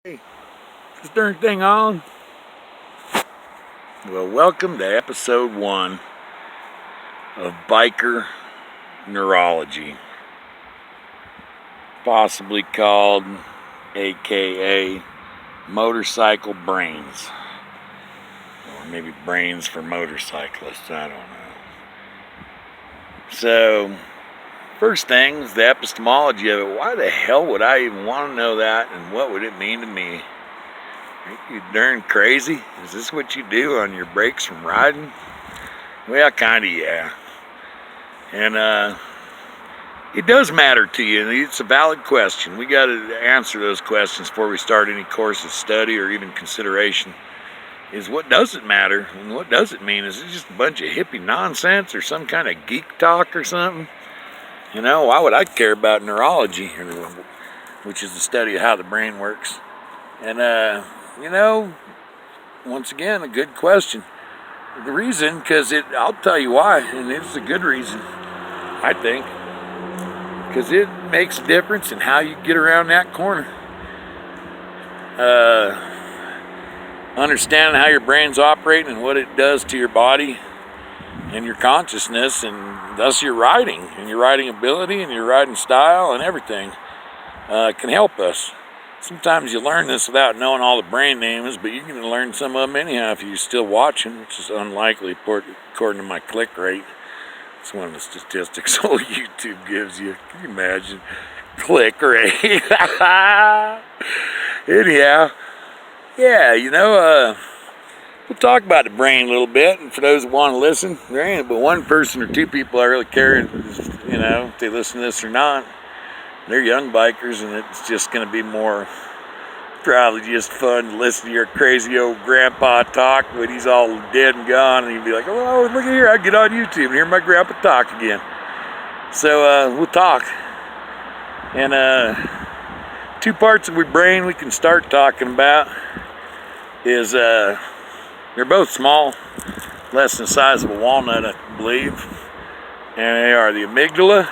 Hey, is this darn thing on? Well, welcome to episode 1 of Biker Neurology, possibly called AKA Motorcycle Brains, or maybe Brains for Motorcyclists, I don't know. So, first thing is the epistemology of it. Why the hell would I even want to know that, and what would it mean to me? Are you darn crazy? Is this what you do on your breaks from riding? Well, kinda, yeah. And it does matter to you. It's a valid question. We got to answer those questions before we start any course of study or even consideration. Is what does it matter and what does it mean? Is it just a bunch of hippie nonsense or some kind of geek talk or something? You know, why would I care about neurology, which is the study of how the brain works? And you know, once again, a good question. The reason, because I'll tell you why, and it's a good reason, I think, because it makes a difference in how you get around that corner. Understanding how your brain's operating and what it does to your body and your consciousness, and thus your riding, and your riding ability, and your riding style, and everything, can help us. Sometimes you learn this without knowing all the brain names, but you can learn some of them anyhow if you're still watching, which is unlikely according to my click rate. It's one of the statistics old YouTube gives you. Can you imagine? Click rate. Anyhow, yeah, we'll talk about the brain a little bit, and for those who want to listen, there ain't but one person or two people I really care, if they listen to this or not. They're young bikers, and it's just going to be more probably just fun to listen to your crazy old grandpa talk when he's all dead and gone, and you'd be like, oh, look at here, I get on YouTube and hear my grandpa talk again. So we'll talk. And two parts of your brain we can start talking about is they're both small, less than the size of a walnut, I believe. And they are the amygdala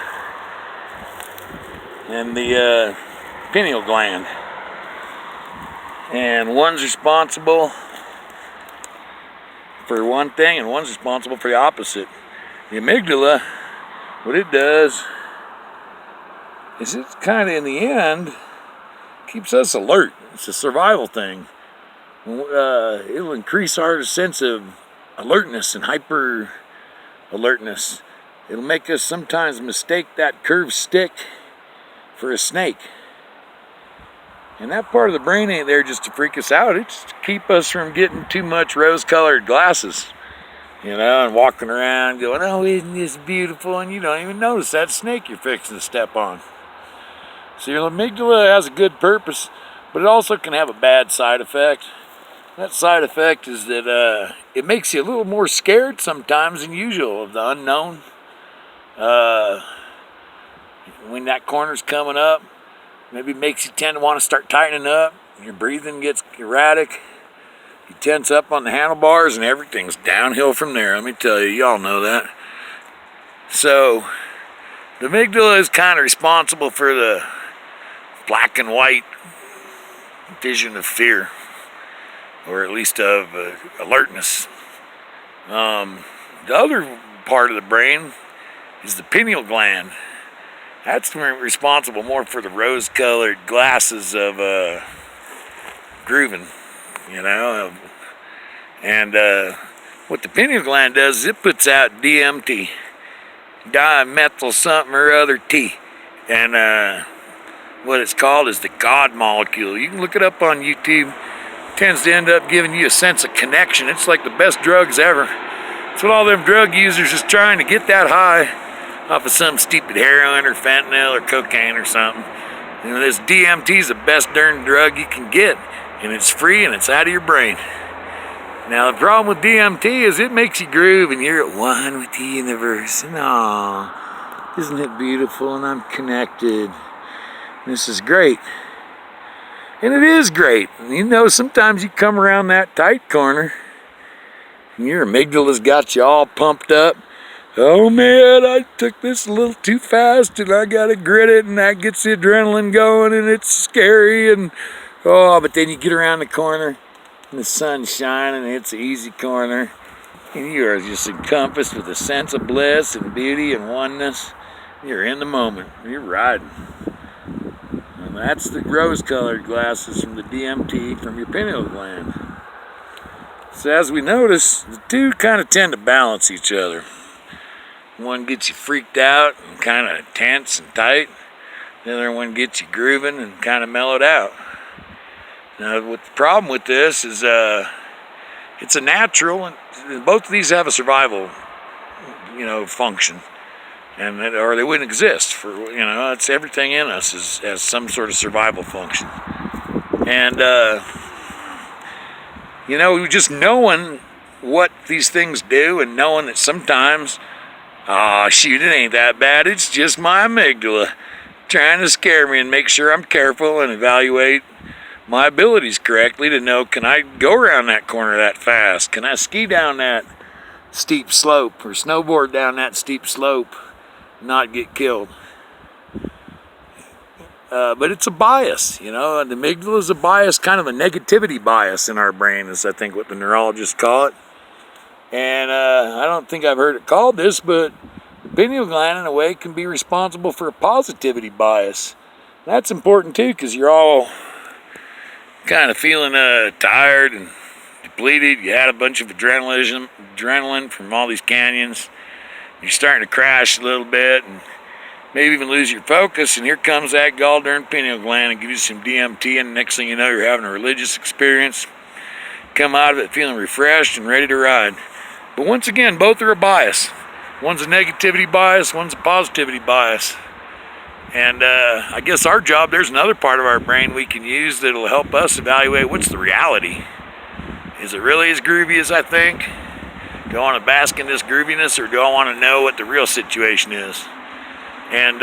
and the pineal gland. And one's responsible for one thing and one's responsible for the opposite. The amygdala, what it does is it's kind of, in the end, keeps us alert. It's a survival thing. It'll increase our sense of alertness and hyper alertness. It'll make us sometimes mistake that curved stick for a snake. And that part of the brain ain't there just to freak us out. It's to keep us from getting too much rose-colored glasses, and walking around going, oh, isn't this beautiful? And you don't even notice that snake you're fixing to step on. So your amygdala has a good purpose, but it also can have a bad side effect. That side effect is that it makes you a little more scared sometimes than usual of the unknown. When that corner's coming up, maybe makes you tend to want to start tightening up. Your breathing gets erratic. You tense up on the handlebars, and everything's downhill from there. Let me tell you, y'all know that. So, the amygdala is kind of responsible for the black and white vision of fear, or at least of alertness. The other part of the brain is the pineal gland. That's responsible more for the rose-colored glasses of grooving, And what the pineal gland does is it puts out DMT, dimethyl something or other T. And what it's called is the God molecule. You can look it up on YouTube. It tends to end up giving you a sense of connection. It's like the best drugs ever. It's what all them drug users is trying to get that high off of some stupid heroin or fentanyl or cocaine or something. This DMT is the best darn drug you can get, and it's free and it's out of your brain. Now the problem with DMT is it makes you groove and you're at one with the universe, and isn't it beautiful, and I'm connected. This is great. And it is great. Sometimes you come around that tight corner and your amygdala's got you all pumped up. Oh man, I took this a little too fast and I gotta grit it, and that gets the adrenaline going, and it's scary, and Oh, but then you get around the corner and the sun's shining and it's an easy corner. And you are just encompassed with a sense of bliss and beauty and oneness. You're in the moment. You're riding. And that's the rose-colored glasses from the DMT from your pineal gland. So as we notice, the two kind of tend to balance each other. One gets you freaked out and kind of tense and tight. The other one gets you grooving and kind of mellowed out. Now, what the problem with this is it's a natural, and both of these have a survival, function, or they wouldn't exist. It's everything in us has some sort of survival function, and just knowing what these things do, and knowing that sometimes, shoot, it ain't that bad. It's just my amygdala trying to scare me and make sure I'm careful and evaluate my abilities correctly to know, can I go around that corner that fast? Can I ski down that steep slope or snowboard down that steep slope and not get killed? But it's a bias, the amygdala is a bias, kind of a negativity bias in our brain, is I think what the neurologists call it. And I don't think I've heard it called this, but the pineal gland in a way can be responsible for a positivity bias. That's important too, because you're all kind of feeling tired and depleted. You had a bunch of adrenaline from all these canyons. You're starting to crash a little bit and maybe even lose your focus, and here comes that gall darn pineal gland and gives you some DMT, and the next thing you know, you're having a religious experience. Come out of it feeling refreshed and ready to ride. But once again, both are a bias. One's a negativity bias, one's a positivity bias. And I guess our job, there's another part of our brain we can use that'll help us evaluate what's the reality. Is it really as groovy as I think? Do I want to bask in this grooviness, or do I want to know what the real situation is? And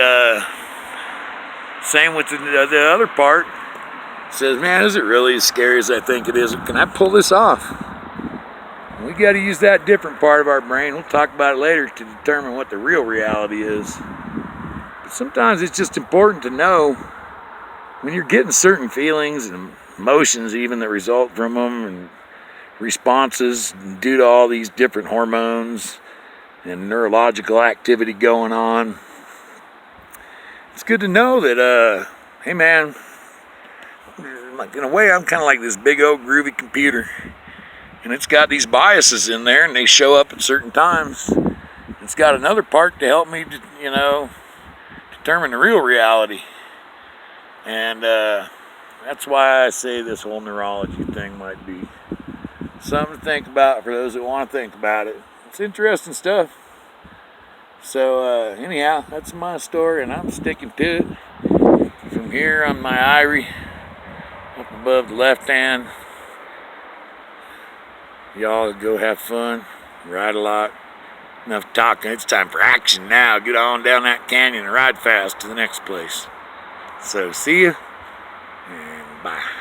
same with the other part. Says, man, is it really as scary as I think it is? Can I pull this off? We got to use that different part of our brain. We'll talk about it later to determine what the real reality is. But sometimes it's just important to know when you're getting certain feelings and emotions even that result from them, and responses due to all these different hormones and neurological activity going on. It's good to know that, hey man, in a way I'm kind of like this big old groovy computer. And it's got these biases in there, and they show up at certain times. It's got another part to help me, determine the real reality. And that's why I say this whole neurology thing might be something to think about for those that want to think about it. It's interesting stuff. So anyhow, that's my story, and I'm sticking to it. From here on my irie, up above the left hand. Y'all go have fun, ride a lot. Enough talking, it's time for action now. Get on down that canyon and ride fast to the next place. So see ya, and bye.